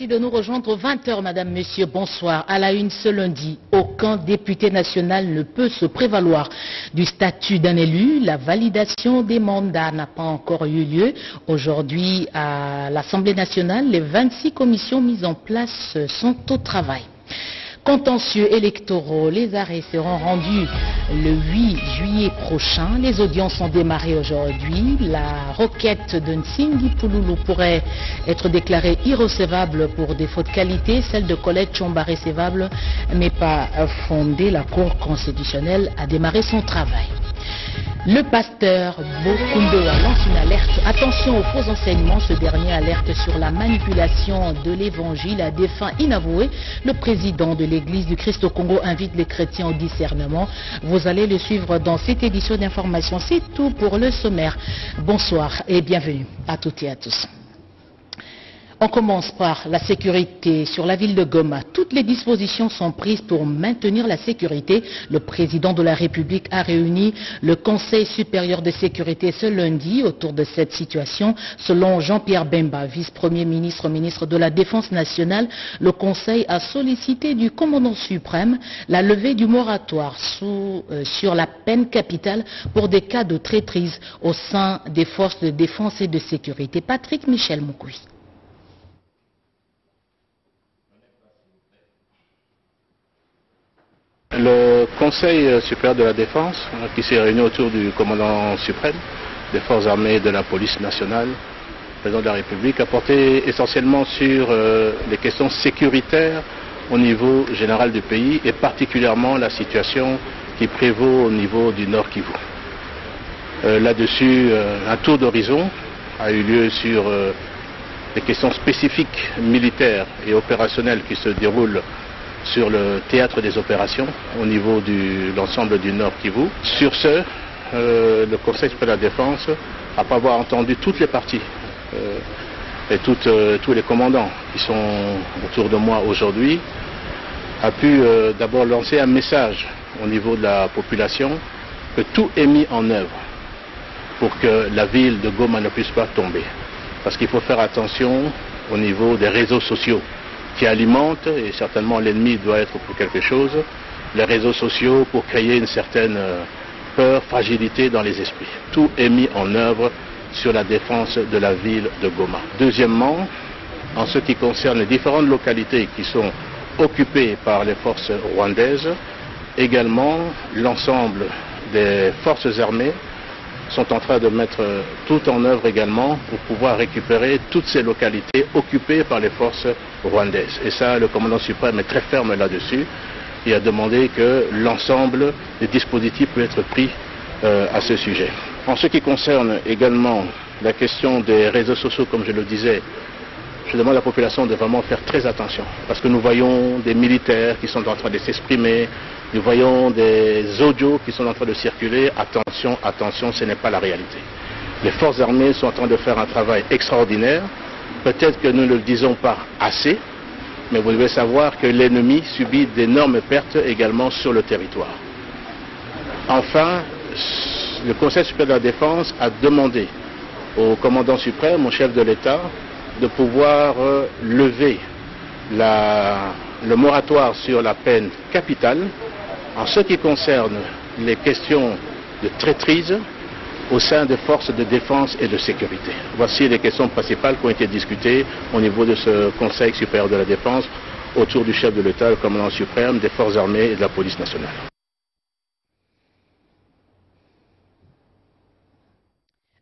Merci de nous rejoindre. 20h, Madame, Monsieur, bonsoir. À la une ce lundi, aucun député national ne peut se prévaloir du statut d'un élu. La validation des mandats n'a pas encore eu lieu. Aujourd'hui, à l'Assemblée nationale, les 26 commissions mises en place sont au travail. Contentieux électoraux, les arrêts seront rendus le 8 juillet prochain. Les audiences ont démarré aujourd'hui. La requête de Nsingui Pouloulou pourrait être déclarée irrecevable pour défaut de qualité. Celle de Colette Chomba recevable, mais pas fondée. La Cour constitutionnelle a démarré son travail. Le pasteur Bokundoa lance une alerte. Attention aux faux enseignements. Ce dernier alerte sur la manipulation de l'évangile à des fins inavouées. Le président de l'Église du Christ au Congo invite les chrétiens au discernement. Vous allez le suivre dans cette édition d'information. C'est tout pour le sommaire. Bonsoir et bienvenue à toutes et à tous. On commence par la sécurité sur la ville de Goma. Toutes les dispositions sont prises pour maintenir la sécurité. Le président de la République a réuni le Conseil supérieur de sécurité ce lundi autour de cette situation. Selon Jean-Pierre Bemba, vice-premier ministre, ministre de la Défense nationale, le Conseil a sollicité du commandant suprême la levée du moratoire sur la peine capitale pour des cas de traîtrise au sein des forces de défense et de sécurité. Patrick Michel Moukoui. Le Conseil supérieur de la Défense, qui s'est réuni autour du commandant suprême des forces armées et de la police nationale, président de la République, a porté essentiellement sur les questions sécuritaires au niveau général du pays et particulièrement la situation qui prévaut au niveau du Nord Kivu. Là-dessus, un tour d'horizon a eu lieu sur les questions spécifiques militaires et opérationnelles qui se déroulent sur le théâtre des opérations au niveau de l'ensemble du Nord Kivu. Sur ce, le Conseil supérieur de la Défense, après avoir entendu toutes les parties et tous les commandants qui sont autour de moi aujourd'hui, a pu d'abord lancer un message au niveau de la population que tout est mis en œuvre pour que la ville de Goma ne puisse pas tomber. Parce qu'il faut faire attention au niveau des réseaux sociaux qui alimentent, et certainement l'ennemi doit être pour quelque chose, les réseaux sociaux pour créer une certaine peur, fragilité dans les esprits. Tout est mis en œuvre sur la défense de la ville de Goma. Deuxièmement, en ce qui concerne les différentes localités qui sont occupées par les forces rwandaises, également l'ensemble des forces armées sont en train de mettre tout en œuvre également pour pouvoir récupérer toutes ces localités occupées par les forces rwandaises. Et ça, le commandant suprême est très ferme là-dessus. Il a demandé que l'ensemble des dispositifs puissent être pris à ce sujet. En ce qui concerne également la question des réseaux sociaux, comme je le disais, je demande à la population de vraiment faire très attention. Parce que nous voyons des militaires qui sont en train de s'exprimer, nous voyons des audios qui sont en train de circuler. Attention, attention, ce n'est pas la réalité. Les forces armées sont en train de faire un travail extraordinaire. Peut-être que nous ne le disons pas assez, mais vous devez savoir que l'ennemi subit d'énormes pertes également sur le territoire. Enfin, le Conseil supérieur de la Défense a demandé au commandant suprême, au chef de l'État, de pouvoir lever le moratoire sur la peine capitale en ce qui concerne les questions de traîtrise au sein des forces de défense et de sécurité. Voici les questions principales qui ont été discutées au niveau de ce Conseil supérieur de la Défense autour du chef de l'État, le commandant suprême des forces armées et de la police nationale.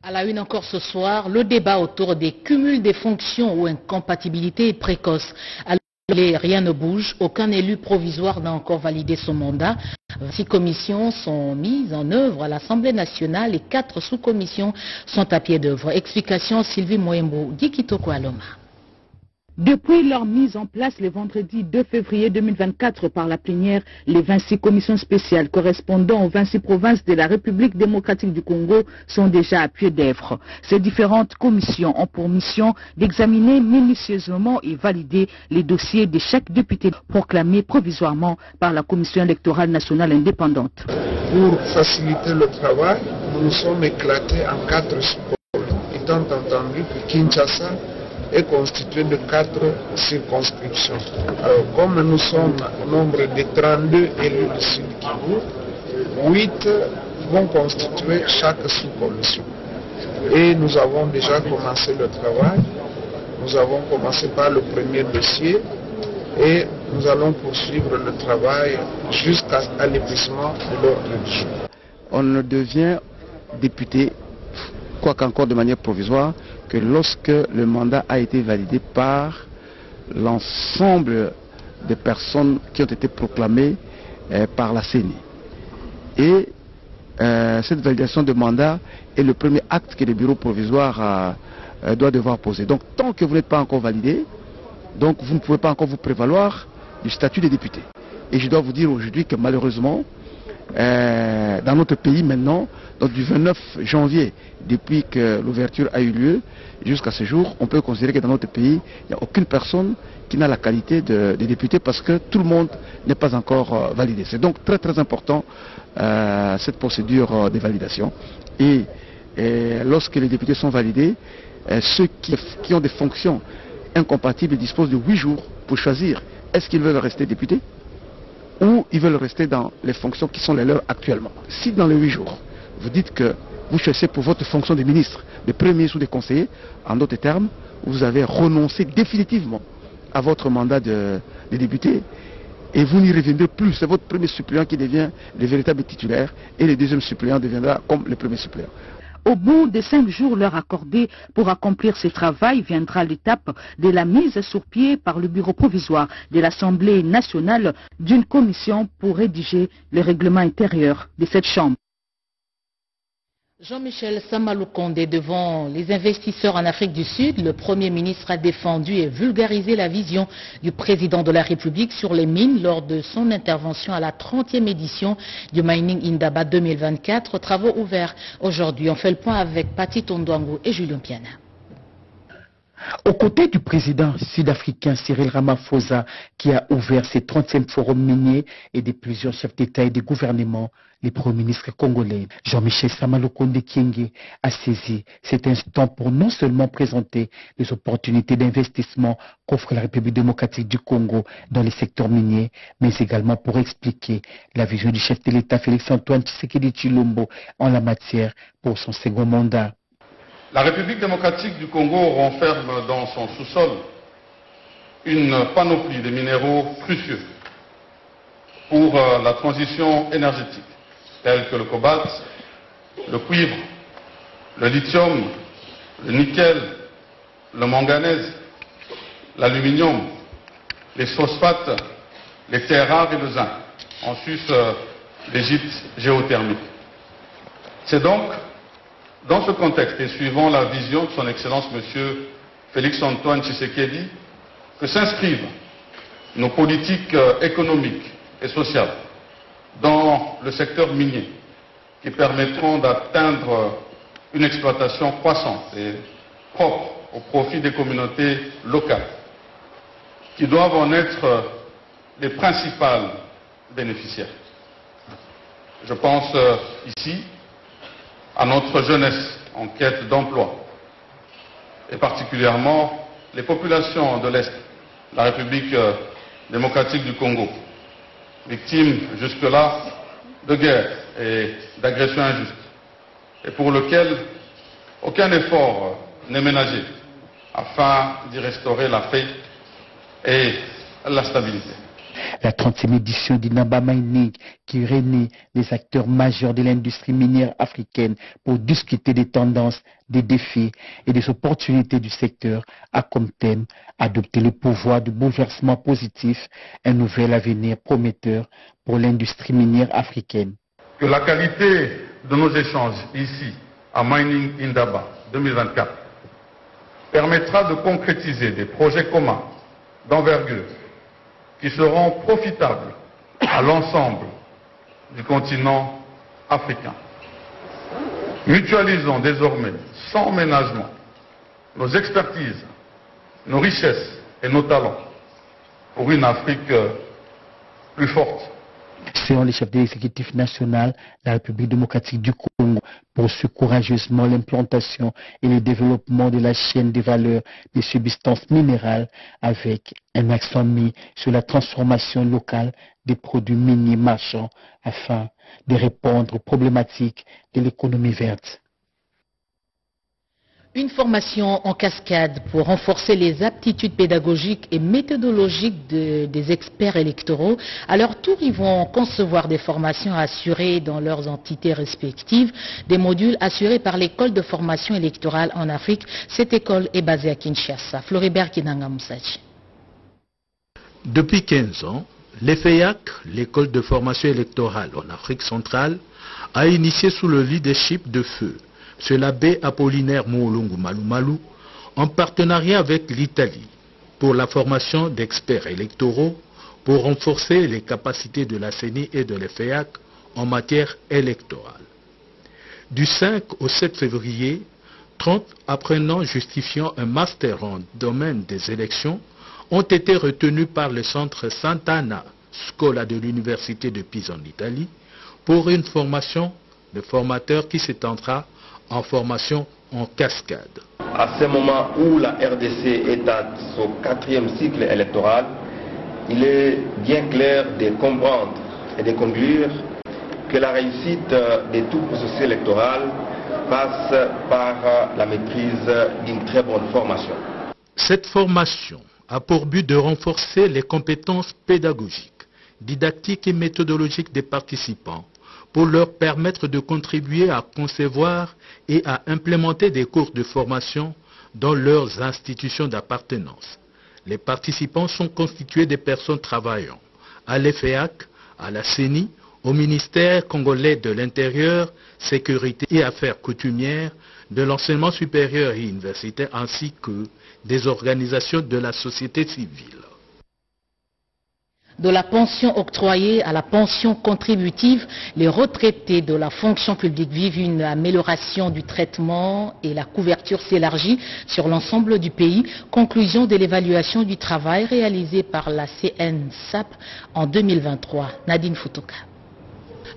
À la une encore ce soir, le débat autour des cumuls des fonctions ou incompatibilités précoces. Rien ne bouge, aucun élu provisoire n'a encore validé son mandat. 6 commissions sont mises en œuvre à l'Assemblée nationale et 4 sous-commissions sont à pied d'œuvre. Explication Sylvie Moembo, Dikitoko Aloma. Depuis leur mise en place le vendredi 2 février 2024 par la plénière, les 26 commissions spéciales correspondant aux 26 provinces de la République démocratique du Congo sont déjà à pied d'œuvre. Ces différentes commissions ont pour mission d'examiner minutieusement et valider les dossiers de chaque député proclamé provisoirement par la Commission électorale nationale indépendante. Pour faciliter le travail, nous nous sommes éclatés en 4 supports, étant entendu que Kinshasa est constitué de 4 circonscriptions. Alors, comme nous sommes au nombre de 32 élus du Sud Kivu, 8 vont constituer chaque sous-commission. Et nous avons déjà commencé le travail. Nous avons commencé par le premier dossier et nous allons poursuivre le travail jusqu'à l'épuisement de l'ordre du jour. On ne devient député, quoique encore de manière provisoire, que lorsque le mandat a été validé par l'ensemble des personnes qui ont été proclamées par la CENI. Et cette validation de mandat est le premier acte que le bureau provisoire doit devoir poser. Donc tant que vous n'êtes pas encore validé, donc vous ne pouvez pas encore vous prévaloir du statut des députés. Et je dois vous dire aujourd'hui que malheureusement, dans notre pays maintenant, donc du 29 janvier, depuis que l'ouverture a eu lieu, jusqu'à ce jour, on peut considérer que dans notre pays, il n'y a aucune personne qui n'a la qualité de député parce que tout le monde n'est pas encore validé. C'est donc très très important cette procédure de validation. Et lorsque les députés sont validés, ceux qui ont des fonctions incompatibles disposent de 8 jours pour choisir est-ce qu'ils veulent rester députés ou ils veulent rester dans les fonctions qui sont les leurs actuellement. Si dans les 8 jours, vous dites que vous choisissez pour votre fonction de ministre, de premier ministre ou de conseiller, en d'autres termes, vous avez renoncé définitivement à votre mandat de député et vous n'y reviendrez plus. C'est votre premier suppléant qui devient le véritable titulaire et le deuxième suppléant deviendra comme le premier suppléant. Au bout des 5 jours leur accordés pour accomplir ce travail, viendra l'étape de la mise sur pied par le bureau provisoire de l'Assemblée nationale d'une commission pour rédiger le règlement intérieur de cette Chambre. Jean-Michel Samaloukonde devant les investisseurs en Afrique du Sud, le Premier ministre a défendu et vulgarisé la vision du président de la République sur les mines lors de son intervention à la 30e édition du Mining Indaba 2024, travaux ouverts aujourd'hui. On fait le point avec Pati Tondouangou et Julien Piana. Aux côtés du président sud-africain Cyril Ramaphosa qui a ouvert ses 30e forum minier et de plusieurs chefs d'État et de gouvernement, le Premier ministre congolais Jean-Michel Samaloukonde Kyenge a saisi cet instant pour non seulement présenter les opportunités d'investissement qu'offre la République démocratique du Congo dans les secteurs miniers, mais également pour expliquer la vision du chef de l'État Félix-Antoine Tshisekedi Tshilombo en la matière pour son second mandat. La République démocratique du Congo renferme dans son sous-sol une panoplie de minéraux cruciaux pour la transition énergétique, tels que le cobalt, le cuivre, le lithium, le nickel, le manganèse, l'aluminium, les phosphates, les terres rares et le zinc, en sus des gîtes géothermiques. C'est donc dans ce contexte et suivant la vision de son Excellence M. Félix-Antoine Tshisekedi que s'inscrivent nos politiques économiques et sociales dans le secteur minier qui permettront d'atteindre une exploitation croissante et propre au profit des communautés locales qui doivent en être les principales bénéficiaires. Je pense ici à notre jeunesse en quête d'emploi, et particulièrement les populations de l'Est, la République démocratique du Congo, victimes jusque-là de guerre et d'agressions injustes, et pour lequel aucun effort n'est ménagé afin d'y restaurer la paix et la stabilité. La 30e édition du Indaba Mining qui réunit les acteurs majeurs de l'industrie minière africaine pour discuter des tendances, des défis et des opportunités du secteur a comme thème adopter le pouvoir du bouleversement positif, un nouvel avenir prometteur pour l'industrie minière africaine. Que la qualité de nos échanges ici à Mining Indaba 2024 permettra de concrétiser des projets communs d'envergure qui seront profitables à l'ensemble du continent africain. Mutualisons désormais sans ménagement nos expertises, nos richesses et nos talents pour une Afrique plus forte, Selon les chefs de l'exécutif national, la République démocratique du Congo poursuit courageusement l'implantation et le développement de la chaîne de valeur des substances minérales avec un accent mis sur la transformation locale des produits miniers marchands afin de répondre aux problématiques de l'économie verte. Une formation en cascade pour renforcer les aptitudes pédagogiques et méthodologiques des experts électoraux. À leur tour, ils vont concevoir des formations assurées dans leurs entités respectives, des modules assurés par l'école de formation électorale en Afrique. Cette école est basée à Kinshasa. Floribert Kinanga Moussachi. Depuis 15 ans, l'EFEAC, l'école de formation électorale en Afrique centrale, a initié sous le leadership de feu M. l'abbé Apollinaire Moulungu Malumalu, en partenariat avec l'Italie, pour la formation d'experts électoraux pour renforcer les capacités de la CENI et de l'EFEAC en matière électorale. Du 5 au 7 février, 30 apprenants justifiant un master en domaine des élections ont été retenus par le centre Sant'Anna Scuola de l'université de Pise en Italie pour une formation de formateurs qui s'étendra en formation en cascade. À ce moment où la RDC est à son 4e cycle électoral, il est bien clair de comprendre et de conclure que la réussite de tout processus électoral passe par la maîtrise d'une très bonne formation. Cette formation a pour but de renforcer les compétences pédagogiques, didactiques et méthodologiques des participants pour leur permettre de contribuer à concevoir et à implémenter des cours de formation dans leurs institutions d'appartenance. Les participants sont constitués de personnes travaillant à l'EFEAC, à la CENI, au ministère congolais de l'Intérieur, Sécurité et Affaires coutumières, de l'enseignement supérieur et universitaire, ainsi que des organisations de la société civile. De la pension octroyée à la pension contributive, les retraités de la fonction publique vivent une amélioration du traitement et la couverture s'élargit sur l'ensemble du pays. Conclusion de l'évaluation du travail réalisé par la CNSAP en 2023. Nadine Futuka.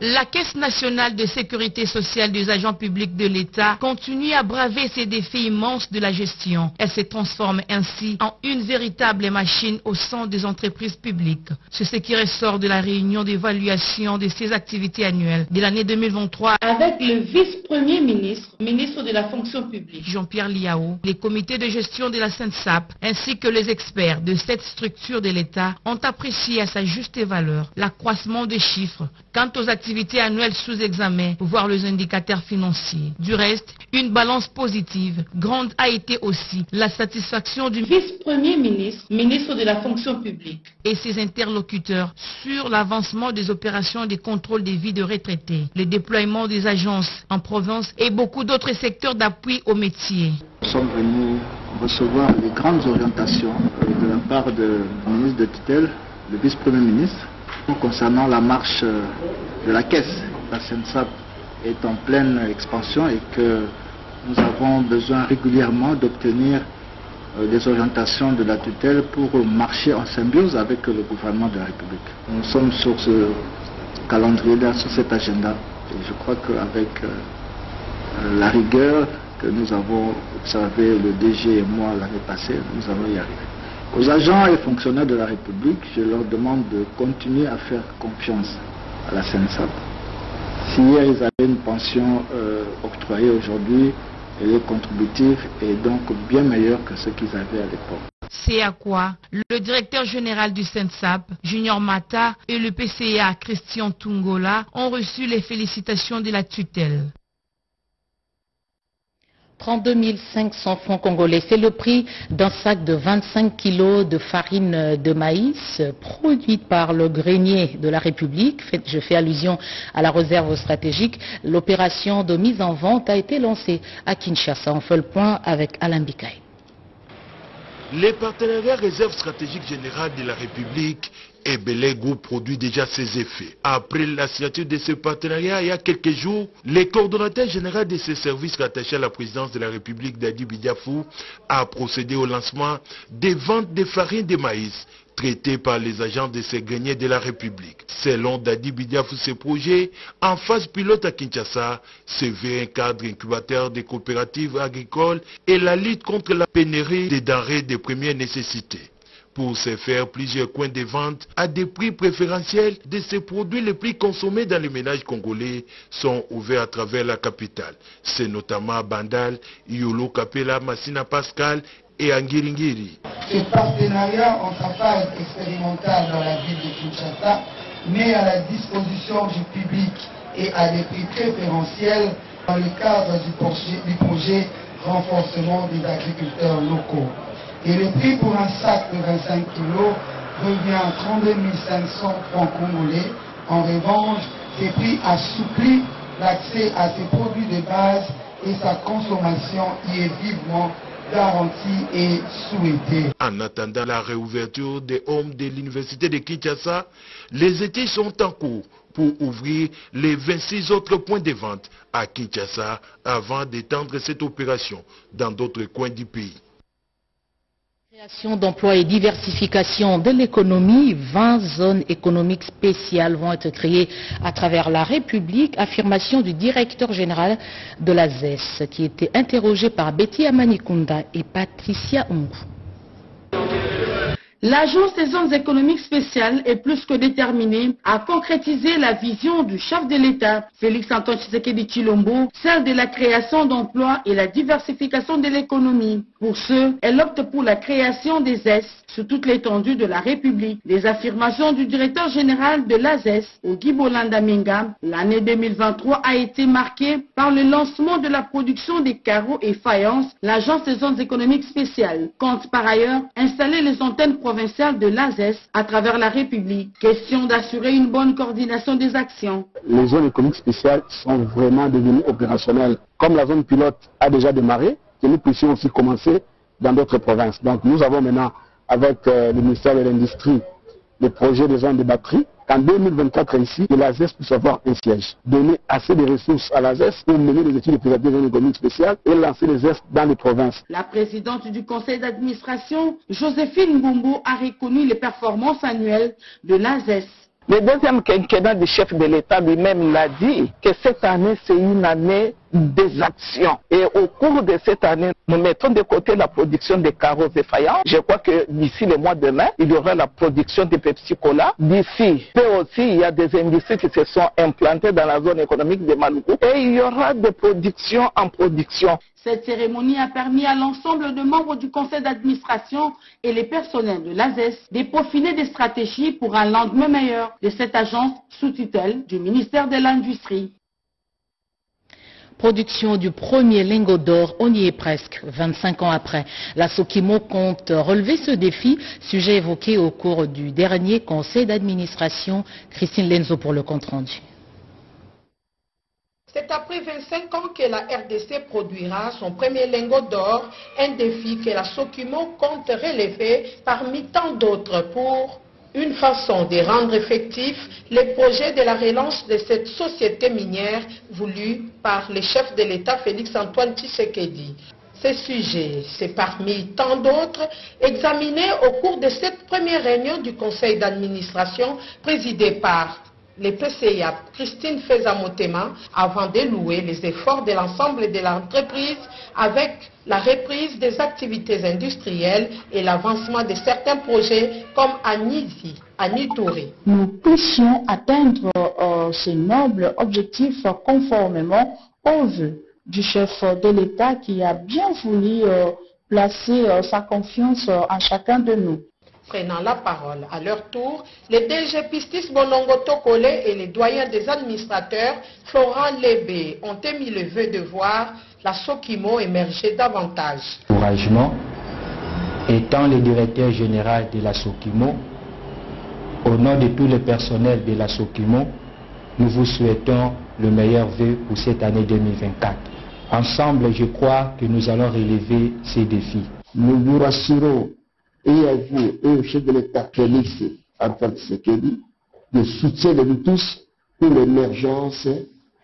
La Caisse nationale de sécurité sociale des agents publics de l'État continue à braver ces défis immenses de la gestion. Elle se transforme ainsi en une véritable machine au sein des entreprises publiques. C'est ce qui ressort de la réunion d'évaluation de ces activités annuelles de l'année 2023 avec le vice-premier ministre, ministre de la fonction publique, Jean-Pierre Liao, les comités de gestion de la CNSAP ainsi que les experts de cette structure de l'État ont apprécié à sa juste valeur l'accroissement des chiffres quant aux activités annuelles sous examen, voire les indicateurs financiers. Du reste, une balance positive grande a été aussi la satisfaction du vice-premier ministre, ministre de la fonction publique et ses interlocuteurs sur l'avancement des opérations de contrôle des vies de retraités, le déploiement des agences en province et beaucoup d'autres secteurs d'appui au métier. Nous sommes venus recevoir les grandes orientations de la part du ministre de tutelle, le vice-premier ministre, concernant la marche de la caisse. La CNSAP est en pleine expansion et que nous avons besoin régulièrement d'obtenir des orientations de la tutelle pour marcher en symbiose avec le gouvernement de la République. Nous sommes sur ce calendrier-là, sur cet agenda. Et je crois qu'avec la rigueur que nous avons observé le DG et moi l'année passée, nous allons y arriver. Aux agents et fonctionnaires de la République, je leur demande de continuer à faire confiance à la CNSAP. Si hier ils avaient une pension octroyée, aujourd'hui, elle est contributive et donc bien meilleure que ce qu'ils avaient à l'époque. C'est à quoi le directeur général du CNSAP, Junior Mata, et le PCA, Christian Tungola, ont reçu les félicitations de la tutelle. 32 500 francs congolais, c'est le prix d'un sac de 25 kilos de farine de maïs produite par le grenier de la République. Je fais allusion à la réserve stratégique. L'opération de mise en vente a été lancée à Kinshasa. On fait le point avec Alain Bikaï. Les partenariats réserve stratégique générale de la République Ebele Group produit déjà ses effets. Après la signature de ce partenariat, il y a quelques jours, le coordonnateur général de ce service rattaché à la présidence de la République, Dadi Bidiafou, a procédé au lancement des ventes de farine de maïs traitées par les agents de ces greniers de la République. Selon Dadi Bidiafou, ce projet, en phase pilote à Kinshasa, se veut un cadre incubateur des coopératives agricoles et la lutte contre la pénurie des denrées de première nécessité. Pour se faire, plusieurs coins de vente à des prix préférentiels de ces produits les plus consommés dans les ménages congolais sont ouverts à travers la capitale. C'est notamment à Bandal, Yolo Kapela, Massina Pascal et Angiringiri. Ce partenariat entre phase expérimentale dans la ville de Kinshasa met à la disposition du public et à des prix préférentiels dans le cadre du projet renforcement des agriculteurs locaux. Et le prix pour un sac de 25 kg revient à 32 500 francs congolais. En revanche, ces prix assouplissent l'accès à ces produits de base et sa consommation y est vivement garantie et souhaitée. En attendant la réouverture des hommes de l'université de Kinshasa, les études sont en cours pour ouvrir les 26 autres points de vente à Kinshasa avant d'étendre cette opération dans d'autres coins du pays. Création d'emplois et diversification de l'économie, 20 zones économiques spéciales vont être créées à travers la République, affirmation du directeur général de la ZES, qui était interrogé par Betty Amanikunda et Patricia Ongu. L'Agence des zones économiques spéciales est plus que déterminée à concrétiser la vision du chef de l'État, Félix-Antoine Tshisekedi Tshilombo, celle de la création d'emplois et la diversification de l'économie. Pour ce, elle opte pour la création des ZES sur toute l'étendue de la République. Les affirmations du directeur général de l'AZES, Ogi Bolanda Minga, l'année 2023 a été marquée par le lancement de la production des carreaux et faïences. L'Agence des zones économiques spéciales compte par ailleurs installer les antennes provinciales de l'AZES à travers la République. Question d'assurer une bonne coordination des actions. Les zones économiques spéciales sont vraiment devenues opérationnelles. Comme la zone pilote a déjà démarré, que nous puissions aussi commencer dans d'autres provinces. Donc nous avons maintenant, avec le ministère de l'Industrie, le projet des zones de batterie, qu'en 2024 ici, que l'AZES puisse avoir un siège. Donner assez de ressources à l'AZES pour mener les études de privatisation des zones économiques spéciales et lancer les ZES dans les provinces. La présidente du conseil d'administration, Joséphine Mbombo, a reconnu les performances annuelles de l'AZES. Le deuxième quinquennat du chef de l'État lui-même l'a dit que cette année, c'est une année des actions. Et au cours de cette année, nous mettons de côté la production de carreaux et faïences. Je crois que d'ici le mois de mai, il y aura la production de Pepsi Cola. D'ici peu aussi, il y a des industries qui se sont implantées dans la zone économique de Maluku. Et il y aura des productions en production. Cette cérémonie a permis à l'ensemble de membres du conseil d'administration et les personnels de l'AZES de peaufiner des stratégies pour un lendemain meilleur de cette agence sous tutelle du ministère de l'Industrie. Production du premier lingot d'or, on y est presque, 25 ans après. La Sokimo compte relever ce défi, sujet évoqué au cours du dernier conseil d'administration. Christine Lenzo pour le compte-rendu. C'est après 25 ans que la RDC produira son premier lingot d'or, un défi que la Sokimo compte relever parmi tant d'autres pour une façon de rendre effectif les projets de la relance de cette société minière voulue par le chef de l'État Félix-Antoine Tshisekedi. Ces sujets, c'est parmi tant d'autres, examinés au cours de cette première réunion du conseil d'administration présidée par le PCA Christine Feza-Motema, avant de louer les efforts de l'ensemble de l'entreprise avec la reprise des activités industrielles et l'avancement de certains projets comme à Nizi, à Nitouri. Nous puissions atteindre ce noble objectif conformément aux vœux du chef de l'État qui a bien voulu placer sa confiance en chacun de nous. Prenant la parole à leur tour, les DG Pistis Bonongo Tokole et les doyens des administrateurs, Florent Lébé, ont émis le vœu de voir la Sokimo émerger davantage. Encouragement, étant le directeur général de la Sokimo, au nom de tout le personnel de la Sokimo, nous vous souhaitons le meilleur vœu pour cette année 2024. Ensemble, je crois que nous allons relever ces défis. Nous vous rassurons, et à vous, et au chef de l'État, Félix, Antoine Tshisekedi, de soutien de nous tous pour l'émergence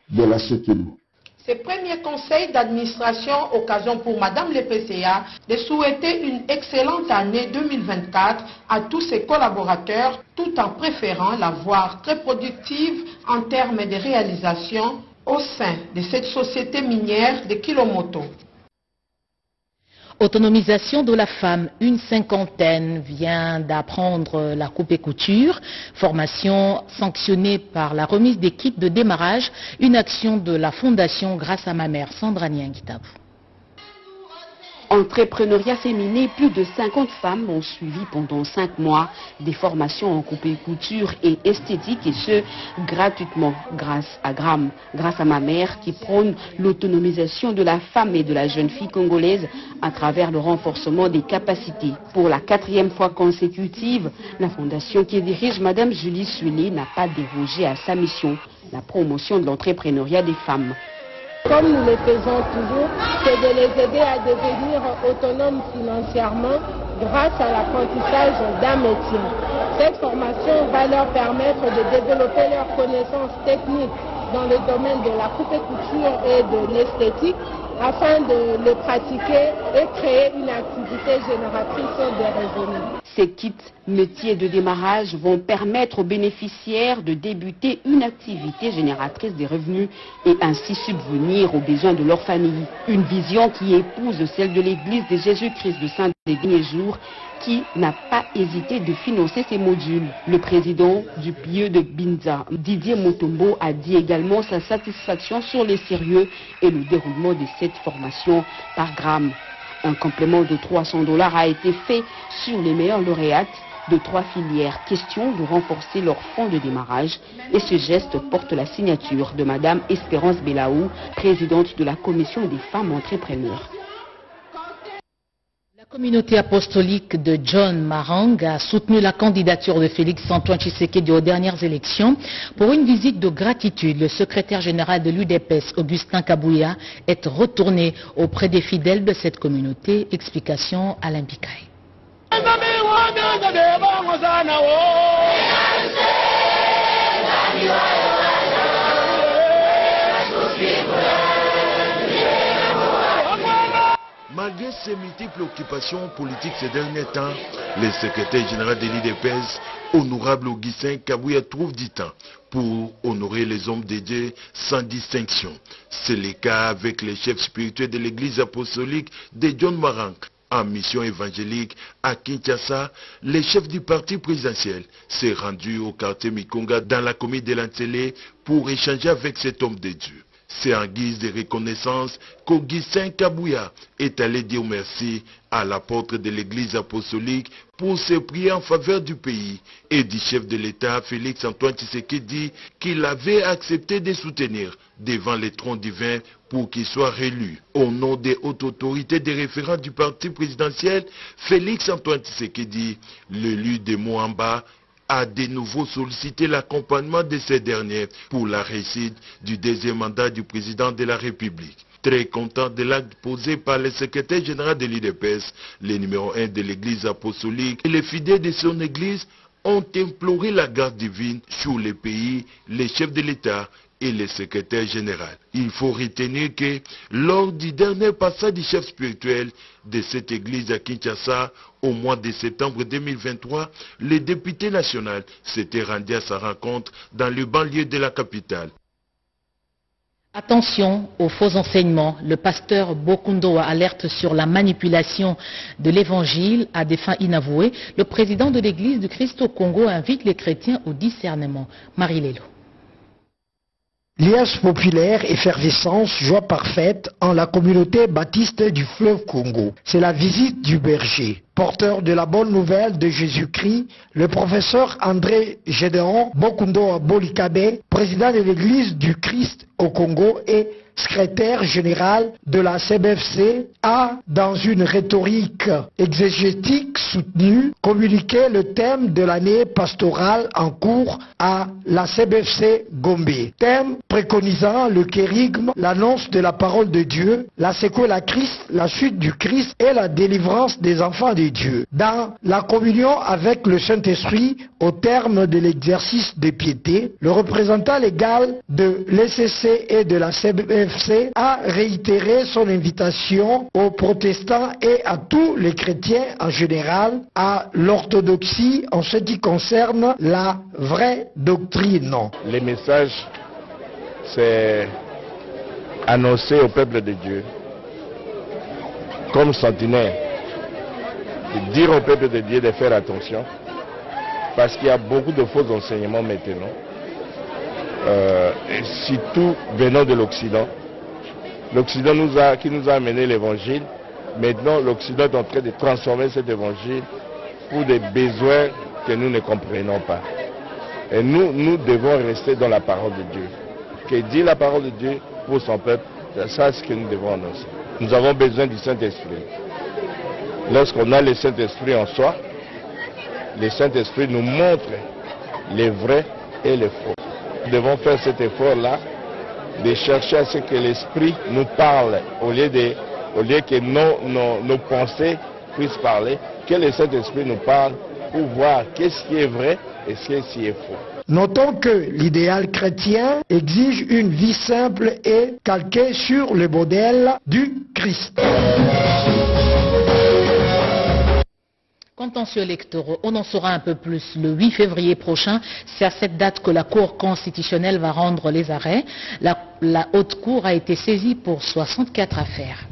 de la Sokimo. Ce premier conseil d'administration, occasion pour Madame le PCA de souhaiter une excellente année 2024 à tous ses collaborateurs, tout en préférant la voie très productive en termes de réalisation au sein de cette société minière de Kilomoto. Autonomisation de la femme, une cinquantaine vient d'apprendre la coupe et couture. Formation sanctionnée par la remise des kits de démarrage, une action de la fondation Grâce à ma mère, Sandra Nianguitabu. Entrepreneuriat féminin, plus de 50 femmes ont suivi pendant 5 mois des formations en coupe et couture et esthétique, et ce, gratuitement, grâce à ma mère, qui prône l'autonomisation de la femme et de la jeune fille congolaise à travers le renforcement des capacités. Pour la 4e fois consécutive, la fondation qui dirige Madame Julie Sully n'a pas dérogé à sa mission, la promotion de l'entrepreneuriat des femmes. Comme nous le faisons toujours, c'est de les aider à devenir autonomes financièrement grâce à l'apprentissage d'un métier. Cette formation va leur permettre de développer leurs connaissances techniques dans le domaine de la coupe et couture et de l'esthétique afin de les pratiquer et créer une activité génératrice de revenus. Ces kits métiers de démarrage vont permettre aux bénéficiaires de débuter une activité génératrice de revenus et ainsi subvenir aux besoins de leur famille. Une vision qui épouse celle de l'Église de Jésus-Christ de Saint des derniers jours, qui n'a pas hésité de financer ces modules. Le président du PIE de Binza, Didier Motombo, a dit également sa satisfaction sur le sérieux et le déroulement de cette formation par gramme. Un complément de $300 a été fait sur les meilleures lauréates de 3 filières. Question de renforcer leur fonds de démarrage, et ce geste porte la signature de Madame Espérance Belaou, présidente de la commission des femmes entrepreneurs. La communauté apostolique de John Marang a soutenu la candidature de Félix-Antoine Tshisekedi aux dernières élections. Pour une visite de gratitude, le secrétaire général de l'UDPS, Augustin Kabouya, est retourné auprès des fidèles de cette communauté. Explication Alain Bikaï. Malgré ses multiples occupations politiques ces derniers temps, le secrétaire général de l'UDPS, honorable Augustin Kabouya, trouve du temps pour honorer les hommes de Dieu sans distinction. C'est le cas avec les chefs spirituels de l'église apostolique de John Marang. En mission évangélique à Kinshasa, le chef du parti présidentiel s'est rendu au quartier Mikonga dans la commune de Lantélé pour échanger avec cet homme de Dieu. C'est en guise de reconnaissance qu'Augustin Kabouya est allé dire merci à l'apôtre de l'église apostolique pour ses prières en faveur du pays et du chef de l'État Félix-Antoine Tshisekedi, qu'il avait accepté de soutenir devant le trône divin pour qu'il soit réélu. Au nom des hautes autorités des référents du parti présidentiel, Félix-Antoine Tshisekedi, l'élu de Moamba, a de nouveau sollicité l'accompagnement de ces derniers pour la réussite du deuxième mandat du président de la République. Très content de l'acte posé par le secrétaire général de l'UDPS, le numéro 1 de l'église apostolique, et les fidèles de son église ont imploré la garde divine sur le pays, les chefs de l'État et le secrétaire général. Il faut retenir que lors du dernier passage du chef spirituel de cette église à Kinshasa, au mois de septembre 2023, le député national s'était rendu à sa rencontre dans le banlieue de la capitale. Attention aux faux enseignements. Le pasteur Bokundoa alerte sur la manipulation de l'évangile à des fins inavouées. Le président de l'église du Christ au Congo invite les chrétiens au discernement. Marie Lélo. Liesse populaire, effervescence, joie parfaite en la communauté baptiste du fleuve Congo. C'est la visite du berger. Porteur de la bonne nouvelle de Jésus-Christ, le professeur André Gédéon Bokundoa Bolikabe, président de l'église du Christ au Congo et secrétaire général de la CBFC, a, dans une rhétorique exégétique soutenue, communiqué le thème de l'année pastorale en cours à la CBFC Gombe. Thème préconisant le kérigme, l'annonce de la parole de Dieu, la séquelle à Christ, la suite du Christ et la délivrance des enfants de de Dieu, dans la communion avec le Saint-Esprit au terme de l'exercice de piété. Le représentant légal de l'ECC et de la CBFC a réitéré son invitation aux protestants et à tous les chrétiens en général à l'orthodoxie en ce qui concerne la vraie doctrine. Les messages, c'est annoncer au peuple de Dieu, comme sentinelle, de dire au peuple de Dieu de faire attention, parce qu'il y a beaucoup de faux enseignements maintenant, et surtout venant de l'Occident. L'Occident qui nous a amené l'évangile, maintenant l'Occident est en train de transformer cet évangile pour des besoins que nous ne comprenons pas. Et nous devons rester dans la parole de Dieu. Que dit la parole de Dieu pour son peuple, c'est ça ce que nous devons annoncer. Nous avons besoin du Saint-Esprit. Lorsqu'on a le Saint-Esprit en soi, le Saint-Esprit nous montre les vrais et les faux. Nous devons faire cet effort-là, de chercher à ce que l'Esprit nous parle, au lieu que nos pensées puissent parler, que le Saint-Esprit nous parle pour voir qu'est-ce qui est vrai et ce qui est faux. Notons que l'idéal chrétien exige une vie simple et calquée sur le modèle du Christ. Contentieux électoraux, on en saura un peu plus le 8 février prochain. C'est à cette date que la Cour constitutionnelle va rendre les arrêts. La Haute Cour a été saisie pour 64 affaires.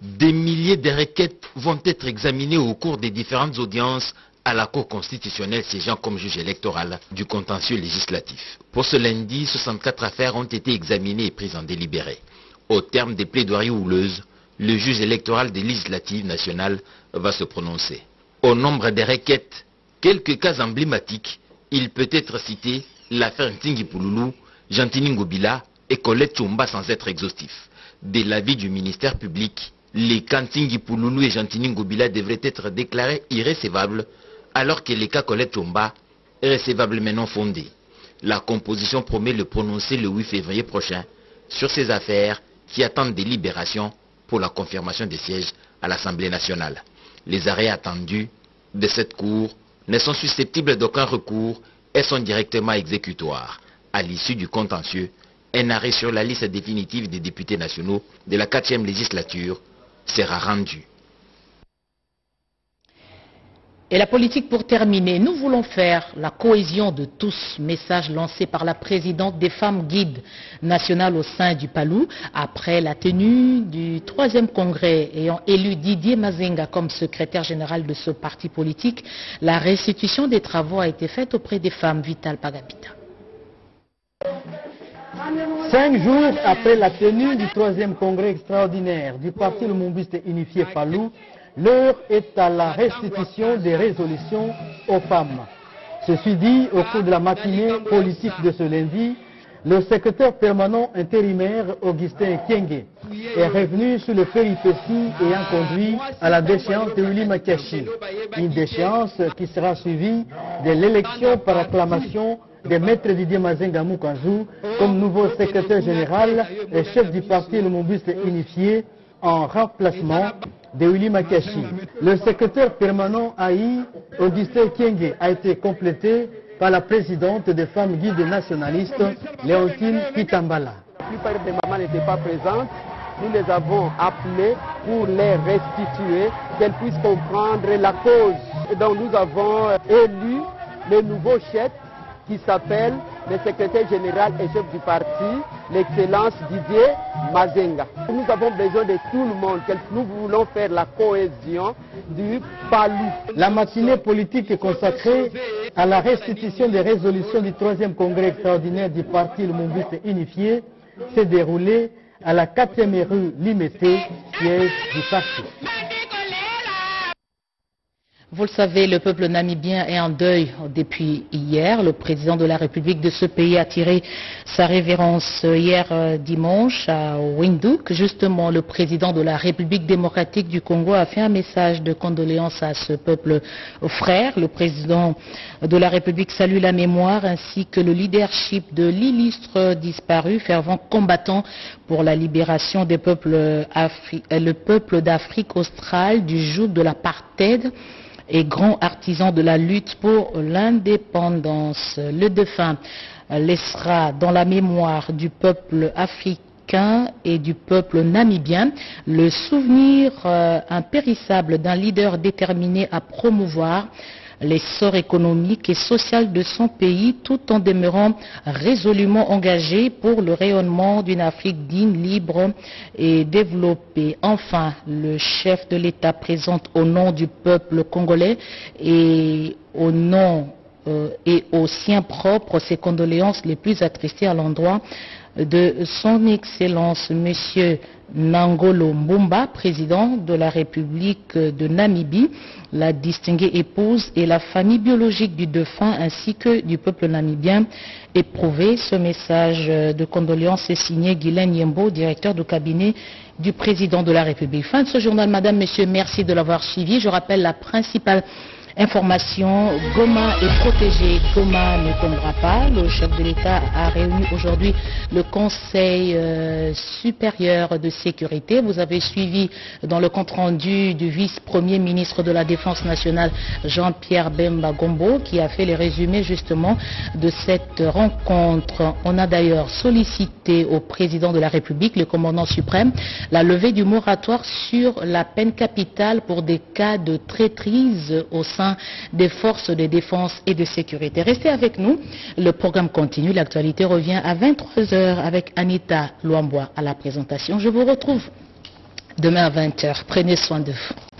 Des milliers de requêtes vont être examinées au cours des différentes audiences à la Cour constitutionnelle siégeant comme juge électoral du contentieux législatif. Pour ce lundi, 64 affaires ont été examinées et prises en délibéré. Au terme des plaidoiries houleuses, le juge électoral des législatives nationales va se prononcer. Au nombre des requêtes, quelques cas emblématiques, il peut être cité l'affaire Ntingi Pouloulou, Gentini Ngobila et Colette Chomba sans être exhaustif. De l'avis du ministère public, les cas Ntingi Pouloulou et Gentini Ngobila devraient être déclarés irrécevables, alors que les cas Colette Chomba est recevable mais non fondé. La composition promet le prononcer le 8 février prochain sur ces affaires qui attendent des libérations pour la confirmation des sièges à l'Assemblée nationale. Les arrêts attendus de cette Cour ne sont susceptibles d'aucun recours et sont directement exécutoires. À l'issue du contentieux, un arrêt sur la liste définitive des députés nationaux de la 4e législature sera rendu. Et la politique pour terminer, nous voulons faire la cohésion de tous, message lancé par la présidente des femmes guides nationales au sein du PALU, après la tenue du 3e congrès ayant élu Didier Mazenga comme secrétaire général de ce parti politique. La restitution des travaux a été faite auprès des femmes. Vital Pagapita. 5 jours après la tenue du 3e congrès extraordinaire du parti Lumumbiste unifié PALU, l'heure est à la restitution des résolutions aux femmes. Ceci dit, au cours de la matinée politique de ce lundi, le secrétaire permanent intérimaire Augustin Kienge est revenu sur les péripéties ayant conduit à la déchéance de Willy Makashi. Une déchéance qui sera suivie de l'élection par acclamation de Maître Didier Mazenga Mukanzu comme nouveau secrétaire général et chef du parti Lumumbiste unifié en remplacement de Willy Makashi. Le secrétaire permanent AI, Augustin Kienge, a été complété par la présidente des femmes guides nationalistes, Léontine Kitambala. La plupart des mamans n'étaient pas présentes. Nous les avons appelées pour les restituer, qu'elles puissent comprendre la cause. Et donc nous avons élu le nouveau chef qui s'appelle le secrétaire général et chef du parti, l'excellence Didier Mazenga. Nous avons besoin de tout le monde, nous voulons faire la cohésion du PALU. La matinée politique est consacrée à la restitution des résolutions du 3e congrès extraordinaire du parti Lumumbiste unifié s'est déroulée à la 4e rue Limité, siège du parti. Vous le savez, le peuple namibien est en deuil depuis hier. Le président de la République de ce pays a tiré sa révérence hier dimanche à Windhoek. Justement, le président de la République démocratique du Congo a fait un message de condoléances à ce peuple frère. Le président de la République salue la mémoire ainsi que le leadership de l'illustre disparu, fervent combattant pour la libération des peuples le peuple d'Afrique australe du joug de l'apartheid et grand artisan de la lutte pour l'indépendance. Le défunt laissera dans la mémoire du peuple africain et du peuple namibien le souvenir impérissable d'un leader déterminé à promouvoir l'essor économique et social de son pays tout en demeurant résolument engagé pour le rayonnement d'une Afrique digne, libre et développée. Enfin, le chef de l'État présente au nom du peuple congolais et au nom et aux siens propres ses condoléances les plus attristées à l'endroit de son Excellence Monsieur Nangolo Mbumba, président de la République de Namibie, la distinguée épouse et la famille biologique du défunt ainsi que du peuple namibien éprouvé. Ce message de condoléances est signé Guylaine Yembo, directeur du cabinet du président de la République. Fin de ce journal, madame, monsieur, merci de l'avoir suivi. Je rappelle la principale information, Goma est protégé, Goma ne tombera pas. Le chef de l'État a réuni aujourd'hui le Conseil supérieur de sécurité. Vous avez suivi dans le compte-rendu du vice-premier ministre de la Défense nationale, Jean-Pierre Bemba Gombo, qui a fait les résumés justement de cette rencontre. On a d'ailleurs sollicité au président de la République, le commandant suprême, la levée du moratoire sur la peine capitale pour des cas de traîtrise au sein des forces de défense et de sécurité. Restez avec nous, le programme continue, l'actualité revient à 23h avec Anita Luambois à la présentation. Je vous retrouve demain à 20h. Prenez soin de vous.